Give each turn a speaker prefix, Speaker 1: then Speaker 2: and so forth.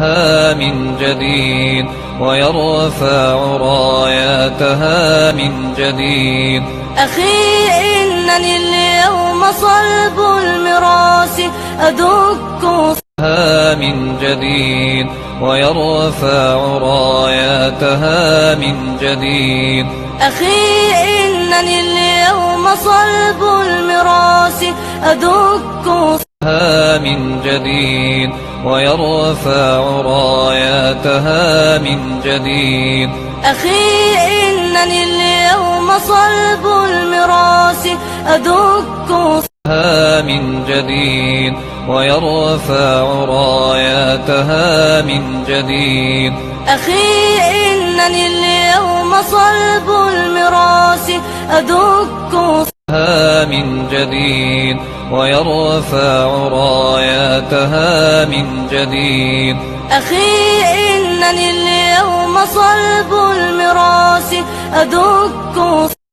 Speaker 1: من جديد ويرفع راياتها من جديد.
Speaker 2: أخي إنني اليوم صلب المراس أدك
Speaker 1: من جديد ويرفع راياتها من جديد.
Speaker 2: أخي إنني اليوم صلب المراس أدك
Speaker 1: من جديد ويرفع راياتها من جديد.
Speaker 2: أخي إنني اليوم صلب المراس أدك
Speaker 1: من جديد ويرفع راياتها من جديد.
Speaker 2: أخي إنني اليوم صلب المراس أدك
Speaker 1: من جديد ويرفع راياتها من جديد.
Speaker 2: أخي إنني اليوم صلب المراس أدك